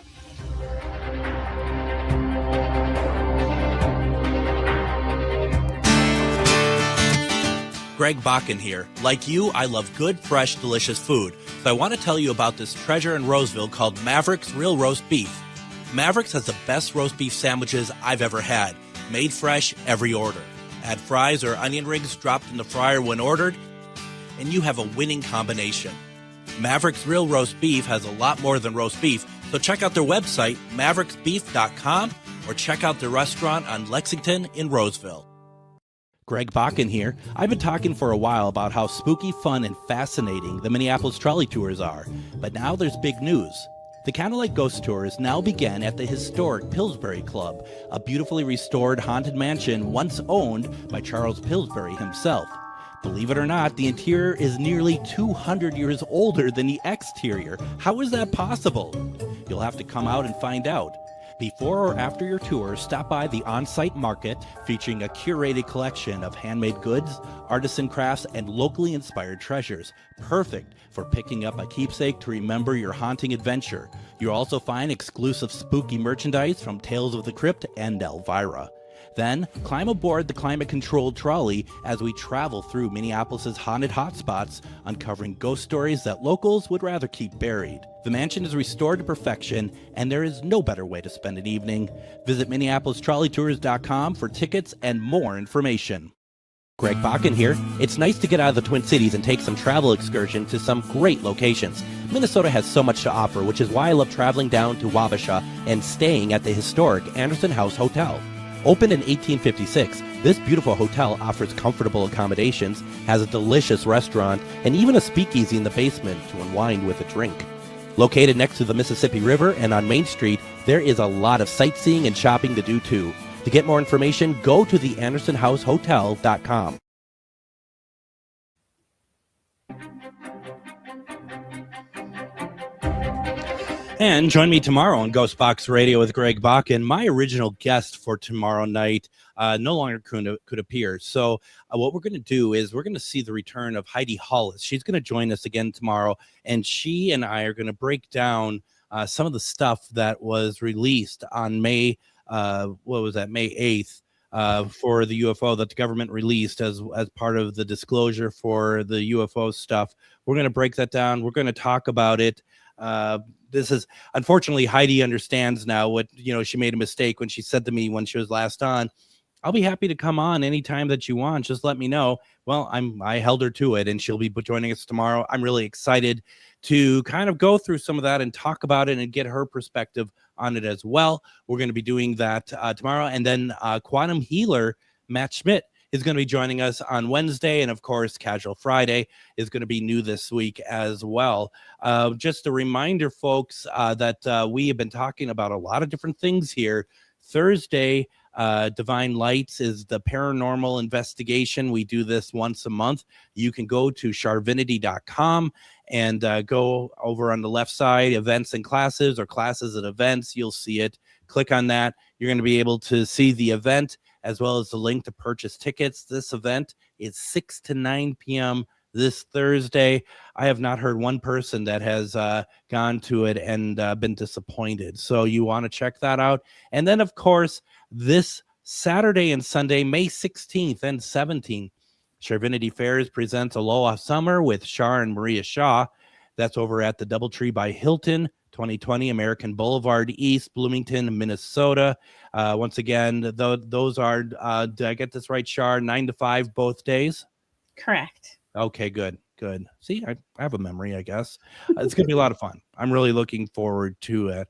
Speaker 1: Greg Bakun here. Like you, I love good, fresh, delicious food. So I want to tell you about this treasure in Roseville called Maverick's Real Roast Beef. Maverick's has the best roast beef sandwiches I've ever had. Made fresh every order. Add fries or onion rings dropped in the fryer when ordered, and you have a winning combination. Maverick's Real Roast Beef has a lot more than roast beef, so check out their website, mavericksbeef.com, or check out their restaurant on Lexington in Roseville. Greg Bakun here. I've been talking for a while about how spooky, fun, and fascinating the Minneapolis trolley tours are, but now there's big news. The Candlelight Ghost Tours now begin at the historic Pillsbury Club, a beautifully restored haunted mansion once owned by Charles Pillsbury himself. Believe it or not, the interior is nearly 200 years older than the exterior. How is that possible? You'll have to come out and find out. Before or after your tour, stop by the on-site market featuring a curated collection of handmade goods, artisan crafts, and locally inspired treasures. Perfect for picking up a keepsake to remember your haunting adventure. You'll also find exclusive spooky merchandise from Tales of the Crypt and Elvira. Then, climb aboard the climate-controlled trolley as we travel through Minneapolis' haunted hotspots, uncovering ghost stories that locals would rather keep buried. The mansion is restored to perfection, and there is no better way to spend an evening. Visit MinneapolisTrolleyTours.com for tickets and more information. Greg Bakun here. It's nice to get out of the Twin Cities and take some travel excursion to some great locations. Minnesota has so much to offer, which is why I love traveling down to Wabasha and staying at the historic Anderson House Hotel. Opened in 1856, this beautiful hotel offers comfortable accommodations, has a delicious restaurant, and even a speakeasy in the basement to unwind with a drink. Located next to the Mississippi River and on Main Street, there is a lot of sightseeing and shopping to do too. To get more information, go to theandersonhousehotel.com. And join me tomorrow on GhostBox Radio with Greg Bakun. My original guest for tomorrow night no longer could appear. So what we're going to do is we're going to see the return of Heidi Hollis. She's going to join us again tomorrow, and she and I are going to break down some of the stuff that was released on May 8th for the UFO that the government released as part of the disclosure for the UFO stuff. We're going to break that down. We're going to talk about it. This is, unfortunately, Heidi understands now what, she made a mistake when she said to me when she was last on, I'll be happy to come on anytime that you want. Just let me know. Well, I held her to it, and she'll be joining us tomorrow. I'm really excited to kind of go through some of that and talk about it and get her perspective on it as well. We're going to be doing that tomorrow. And then quantum healer Matt Schmidt is going to be joining us on Wednesday. And of course, Casual Friday is going to be new this week as well. Just a reminder, folks, that we have been talking about a lot of different things here. Thursday, Divine Lights is the paranormal investigation. We do this once a month. You can go to charvinity.com and go over on the left side, events and classes, or classes and events. You'll see it. Click on that. You're going to be able to see the event as well as the link to purchase tickets. This event is 6 to 9 p.m. this Thursday. I have not heard one person that has gone to it and been disappointed. So you want to check that out. And then, of course, this Saturday and Sunday, May 16th and 17th, Charvinity Fairs presents Aloha Summer with Char and Maria Shaw. That's over at the Doubletree by Hilton, 2020 American Boulevard East, Bloomington, Minnesota. Once again, those are, did I get this right, Char? 9 to 5 both days?
Speaker 5: Correct.
Speaker 1: Okay, good. See, I have a memory, I guess. It's going to be a lot of fun. I'm really looking forward to it.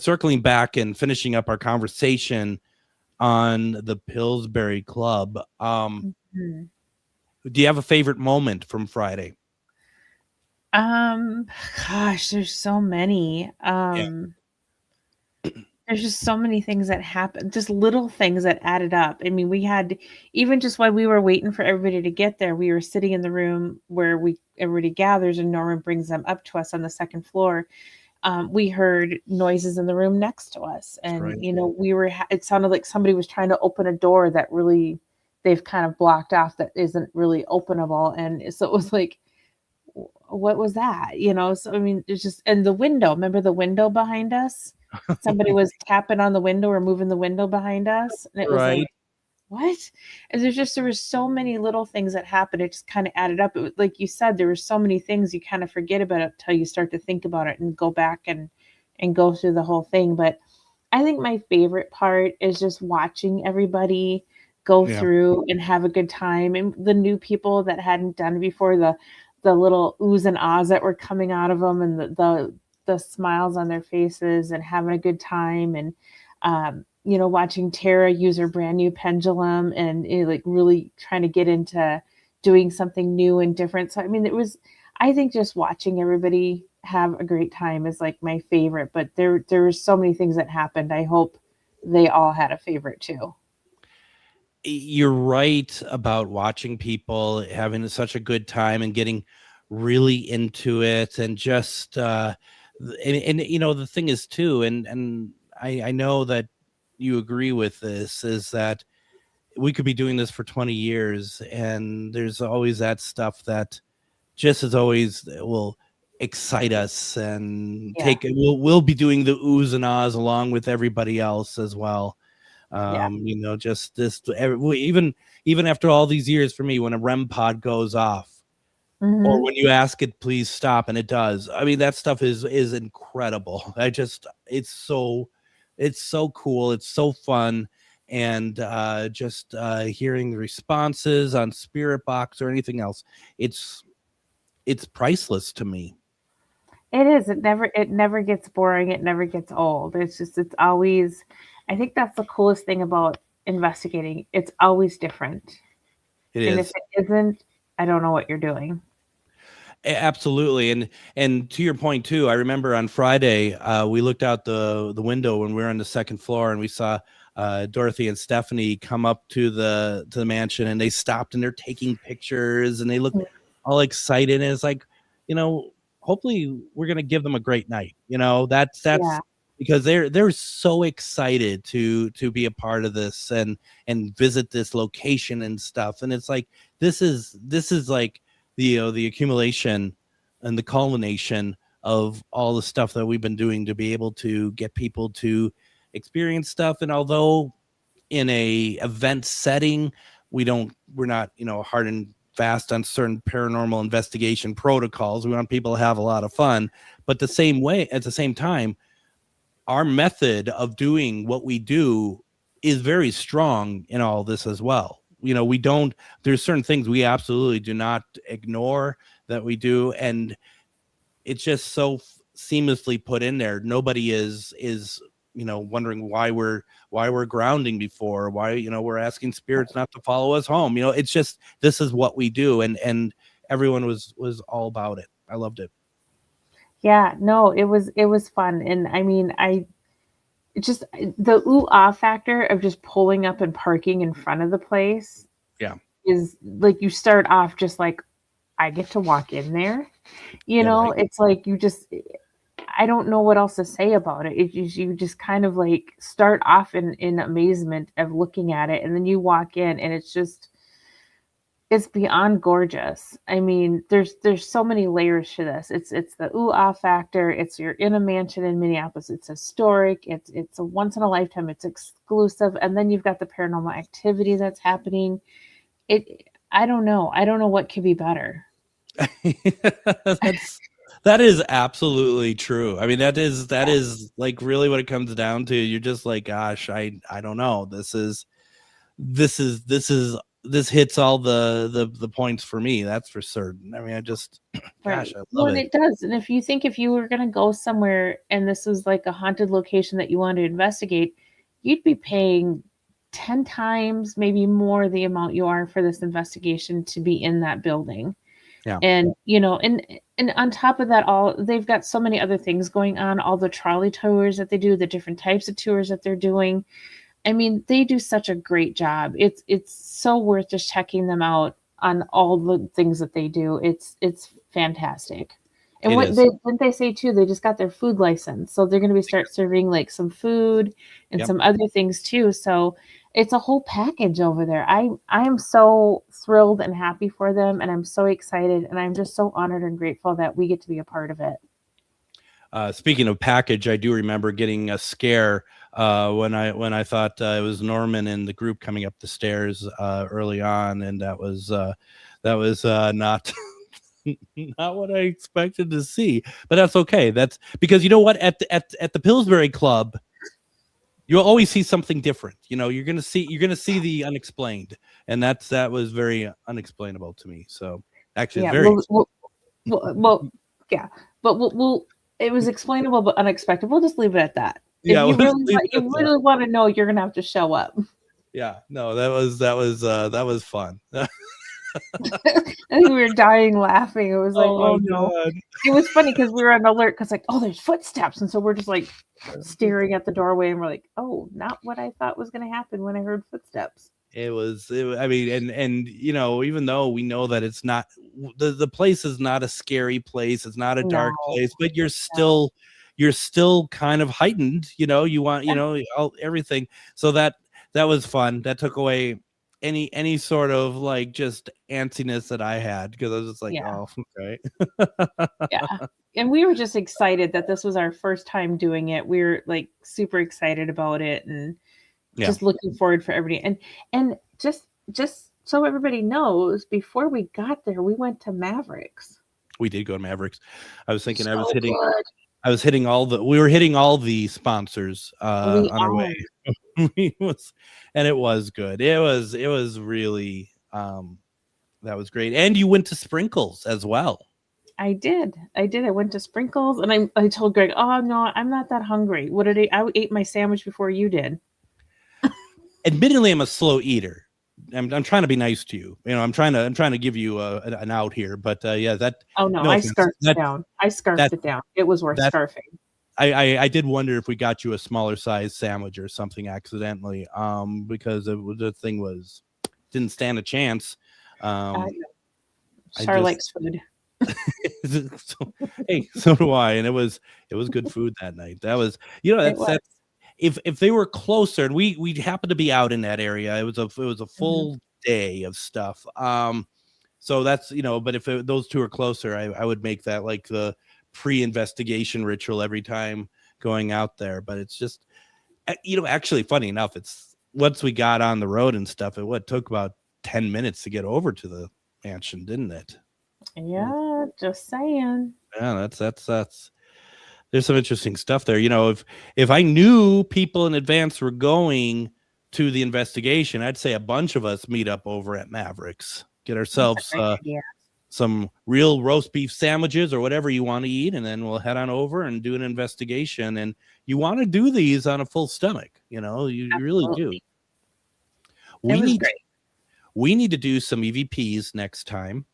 Speaker 1: Circling back and finishing up our conversation on the Pillsbury Club. Do you have a favorite moment from Friday?
Speaker 5: Gosh, there's so many. There's just so many things that happen, just little things that added up. I mean, we had, even just while we were waiting for everybody to get there, we were sitting in the room where everybody gathers, and Norman brings them up to us on the second floor. We heard noises in the room next to us, and
Speaker 1: right.
Speaker 5: It sounded like somebody was trying to open a door that really they've kind of blocked off, that isn't really openable. And so it was like, what was that? So I mean, it's just, and the window, remember the window behind us? Somebody was tapping on the window or moving the window behind us, and it was
Speaker 1: right.
Speaker 5: like, what? And there was so many little things that happened. It just kind of added up. It was, like you said, there were so many things you kind of forget about it until you start to think about it and go back and go through the whole thing. But I think my favorite part is just watching everybody go through and have a good time, and the new people that hadn't done it before, the little oohs and ahs that were coming out of them, and the smiles on their faces and having a good time. And, watching Tara use her brand new pendulum and like really trying to get into doing something new and different. So, I mean, I think just watching everybody have a great time is like my favorite, but there were so many things that happened. I hope they all had a favorite too.
Speaker 1: You're right about watching people having such a good time and getting really into it, and just and you know, the thing is too, and I know that you agree with this, is that we could be doing this for 20 years, and there's always that stuff that just as always will excite us and we'll be doing the oohs and ahs along with everybody else as well. You know, just this, even after all these years, for me, when a REM pod goes off, or when you ask it, please stop, and it does. I mean, that stuff is incredible. It's so cool. It's so fun. And just hearing the responses on Spirit Box or anything else, it's priceless to me.
Speaker 5: It is. It never gets boring. It never gets old. It's always, I think that's the coolest thing about investigating. It's always different.
Speaker 1: It is.
Speaker 5: And if it isn't, I don't know what you're doing.
Speaker 1: Absolutely. And to your point too, I remember on Friday, we looked out the window when we were on the second floor, and we saw Dorothy and Stephanie come up to the mansion, and they stopped and they're taking pictures and they look all excited. And it's like, you know, hopefully we're going to give them a great night. You know, that's because they're so excited to be a part of this and visit this location and stuff. And it's like, this is like the accumulation and the culmination of all the stuff that we've been doing to be able to get people to experience stuff. And although in a event setting, we're not, you know, hard and fast on certain paranormal investigation protocols. We want people to have a lot of fun, but at the same time, our method of doing what we do is very strong in all this as well. You know, there's certain things we absolutely do not ignore that we do. And it's just so seamlessly put in there. Nobody is, you know, wondering why we're grounding before, why, you know, we're asking spirits not to follow us home. You know, it's just, this is what we do. And everyone was all about it. I loved it.
Speaker 5: Yeah, no, it was fun. And I mean, just the ooh-ah factor of just pulling up and parking in front of the place.
Speaker 1: Yeah.
Speaker 5: Is like, you start off just like, I get to walk in there, you know, right. It's like, I don't know what else to say about it. You just kind of like start off in amazement of looking at it. And then you walk in and it's beyond gorgeous. I mean, there's so many layers to this. It's the ooh-ah factor. You're in a mansion in Minneapolis. It's historic. It's a once in a lifetime. It's exclusive. And then you've got the paranormal activity that's happening. I don't know. I don't know what could be better.
Speaker 1: That is absolutely true. I mean, that is like really what it comes down to. You're just like, gosh, I don't know. This hits all the points for me. That's for certain. I mean, gosh, I love it.
Speaker 5: It does. And if you were going to go somewhere and this was like a haunted location that you wanted to investigate, you'd be paying 10 times, maybe more, the amount you are for this investigation to be in that building.
Speaker 1: Yeah.
Speaker 5: And, you know, and on top of that, they've got so many other things going on, all the trolley tours that they do, the different types of tours that they're doing. I mean, they do such a great job. It's so worth just checking them out on all the things that they do. It's fantastic. And didn't they say too, they just got their food license. So they're going to start serving like some food and some other things too. So it's a whole package over there. I am so thrilled and happy for them. And I'm so excited. And I'm just so honored and grateful that we get to be a part of it.
Speaker 1: Speaking of package, I do remember getting a scare when I thought it was Norman and the group coming up the stairs early on. And that was not... not what I expected to see, but that's okay. That's because, you know what, at the Pillsbury Club, you'll always see something different. You know, you're gonna see the unexplained, and that was very unexplainable to me. So actually, very yeah, but it was explainable but unexpected. We'll just leave it at that.
Speaker 5: Yeah, if you really want to know, you're gonna have to show up.
Speaker 1: Yeah, no, that was fun.
Speaker 5: I think we were dying laughing. It was like, oh no. God. It was funny because we were on alert because like, oh, there's footsteps. And so we're just like staring at the doorway and we're like, oh, not what I thought was going to happen when I heard footsteps.
Speaker 1: I mean, and you know, even though we know that it's not the place is not a scary place, it's not a dark
Speaker 5: No,
Speaker 1: place, but
Speaker 5: no.
Speaker 1: you're still kind of heightened, you know, you want, you know, everything. So that was fun. That took away any sort of like just antsiness that I had, because I was just like,
Speaker 5: Yeah.
Speaker 1: oh, okay.
Speaker 5: Yeah. And we were just excited that this was our first time doing it. We were like super excited about it, and
Speaker 1: Yeah.
Speaker 5: just looking forward for everybody. And just so everybody knows, before we got there, we went to Mavericks.
Speaker 1: We did go to Mavericks. I was thinking
Speaker 5: So
Speaker 1: we were hitting all the sponsors
Speaker 5: We
Speaker 1: on our
Speaker 5: are.
Speaker 1: way. And it was good. It was really that was great. And you went to Sprinkles as well.
Speaker 5: I did. I went to Sprinkles, and I told Greg, "Oh no, I'm not that hungry. What did I ate my sandwich before you did."
Speaker 1: Admittedly, I'm a slow eater. I'm trying to be nice to you. You know, I'm trying to give you an out here, but yeah, that.
Speaker 5: Oh no,
Speaker 1: no
Speaker 5: I
Speaker 1: offense.
Speaker 5: scarfed it down. it down. It was worth scarfing.
Speaker 1: I did wonder if we got you a smaller size sandwich or something accidentally, because the thing didn't stand a chance.
Speaker 5: Char likes food.
Speaker 1: Hey, so do I, and it was good food that night. That was, you know, that's if they were closer, and we happened to be out in that area, it was a full day of stuff. So that's, you know, but if those two are closer, I would make that like the pre-investigation ritual every time going out there. But it's just, you know, actually funny enough, it's once we got on the road and stuff, it took about 10 minutes to get over to the mansion, didn't it?
Speaker 5: Yeah, just saying.
Speaker 1: Yeah, that's there's some interesting stuff there. You know, if I knew people in advance were going to the investigation, I'd say a bunch of us meet up over at Mavericks, get ourselves some real roast beef sandwiches or whatever you want to eat, and then we'll head on over and do an investigation. And you want to do these on a full stomach, you know, you really do. We need to do some EVPs next time.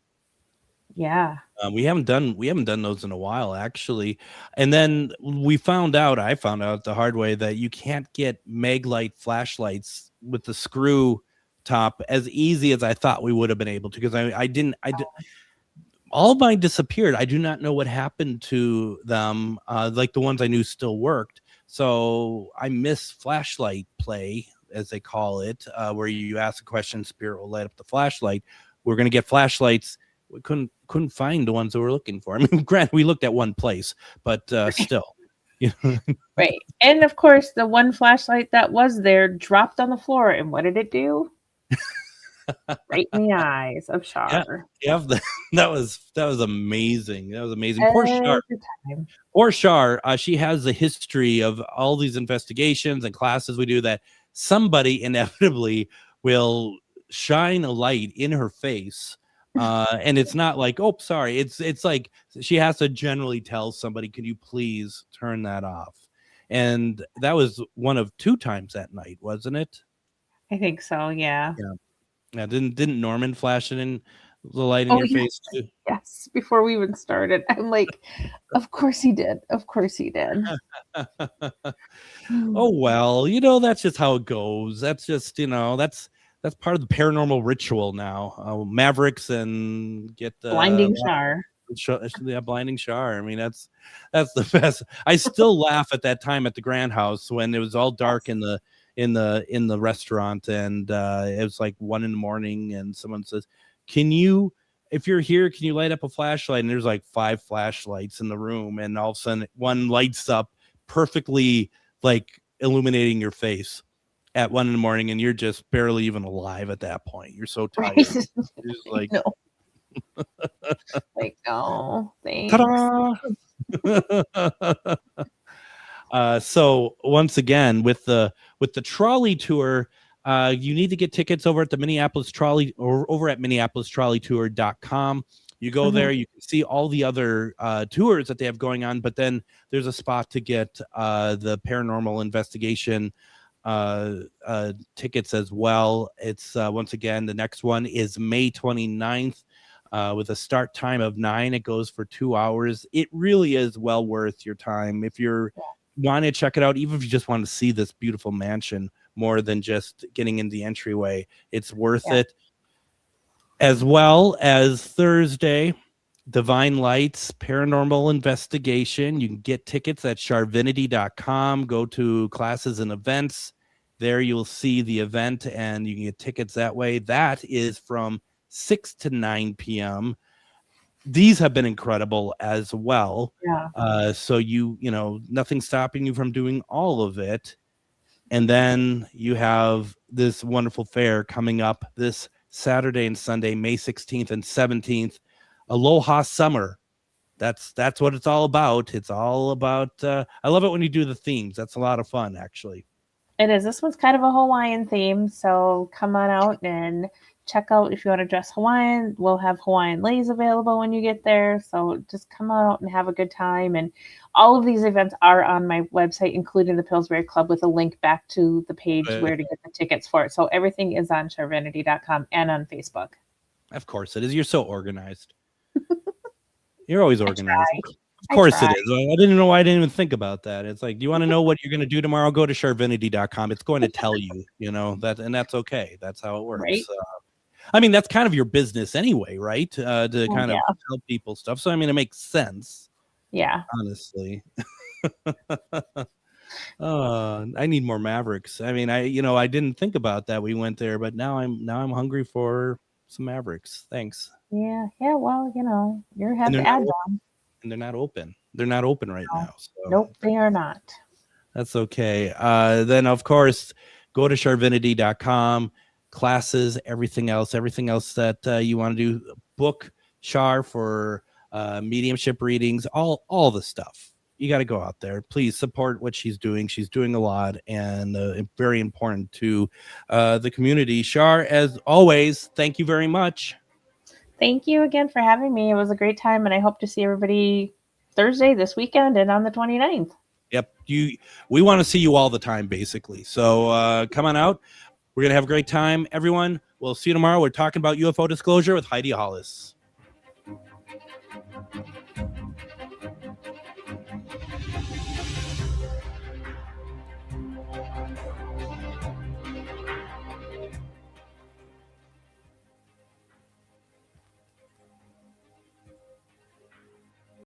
Speaker 5: Yeah.
Speaker 1: We haven't done those in a while, actually. And then I found out the hard way that you can't get Maglite flashlights with the screw top as easy as I thought we would have been able to, because I didn't all of mine disappeared. I do not know what happened to them, like the ones I knew still worked. So I miss flashlight play, as they call it, where you ask a question, Spirit will light up the flashlight. We're going to get flashlights. We couldn't find the ones that we're looking for. I mean, granted, we looked at one place, but still. You know?
Speaker 5: Right. And of course, the one flashlight that was there dropped on the floor. And what did it do? Right in the eyes of Char.
Speaker 1: Yeah, that was amazing. That was amazing. Poor Char. She has a history of all these investigations and classes we do that somebody inevitably will shine a light in her face. And it's not like, oh, sorry. It's like she has to generally tell somebody, can you please turn that off? And that was one of 2 times that night, wasn't it?
Speaker 5: I think so. Yeah.
Speaker 1: Yeah. Didn't Norman flash it in the light in your face too?
Speaker 5: Yes. Before we even started, I'm like, of course he did. Of course he did.
Speaker 1: Oh, well, you know, that's just how it goes. That's just, you know, that's part of the paranormal ritual now. Mavericks and get
Speaker 5: Blinding Char.
Speaker 1: Yeah, Blinding Char. I mean, that's the best. I still laugh at that time at the Grand House when it was all dark in the restaurant, and it was like 1 a.m, and someone says, if you're here, can you light up a flashlight? And there's like 5 flashlights in the room, and all of a sudden one lights up perfectly, like illuminating your face at 1 a.m, and you're just barely even alive at that point. You're so tired. You're just like,
Speaker 5: no. Like, oh, thanks.
Speaker 1: So once again, with the trolley tour, you need to get tickets over at the Minneapolis Trolley, or over at MinneapolisTrolleyTour.com. You go there, you can see all the other tours that they have going on, but then there's a spot to get the paranormal investigation tickets as well. It's once again, the next one is May 29th with a start time of 9. It goes for 2 hours. It really is well worth your time if you're want to check it out, even if you just want to see this beautiful mansion more than just getting in the entryway. It's worth it. As well as Thursday, Divine Lights Paranormal Investigation. You can get tickets at charvinity.com. Go to classes and events. There you'll see the event and you can get tickets that way. That is from 6 to 9 p.m. These have been incredible as well.
Speaker 5: Yeah.
Speaker 1: So you know, nothing's stopping you from doing all of it. And then you have this wonderful fair coming up this Saturday and Sunday, May 16th and 17th. Aloha Summer. That's what it's all about. It's all about I love it when you do the themes. That's a lot of fun, actually.
Speaker 5: It is. This one's kind of a Hawaiian theme, so come on out and check out if you want to dress Hawaiian. We'll have Hawaiian leis available when you get there, so just come out and have a good time. And all of these events are on my website, including the Pillsbury Club, with a link back to the page where to get the tickets for it. So everything is on charvinity.com and on Facebook.
Speaker 1: Of course it is. You're so organized. You're always organized. Of course it is. I didn't know why I didn't even think about that. It's like, do you want to know what you're going to do tomorrow? Go to charvinity.com. It's going to tell you, you know, that, and that's okay. That's how it works.
Speaker 5: Right.
Speaker 1: I mean, that's kind of your business anyway, right? To kind of tell people stuff. So, I mean, it makes sense.
Speaker 5: Yeah.
Speaker 1: Honestly. I need more Mavericks. I mean, I didn't think about that. We went there, but now I'm hungry for some Mavericks. Thanks.
Speaker 5: Yeah. Well, you know, you're have to add them.
Speaker 1: And they're not open. They're not open right now. So.
Speaker 5: Nope, they are not.
Speaker 1: That's okay. Then, of course, go to charvinity.com, classes, everything else that you want to do. Book Char for mediumship readings, all the stuff. You got to go out there. Please support what she's doing. She's doing a lot and very important to the community. Char, as always, thank you very much.
Speaker 5: Thank you again for having me. It was a great time, and I hope to see everybody Thursday, this weekend, and on the 29th.
Speaker 1: Yep. We want to see you all the time, basically. So come on out. We're going to have a great time, everyone. We'll see you tomorrow. We're talking about UFO disclosure with Heidi Hollis.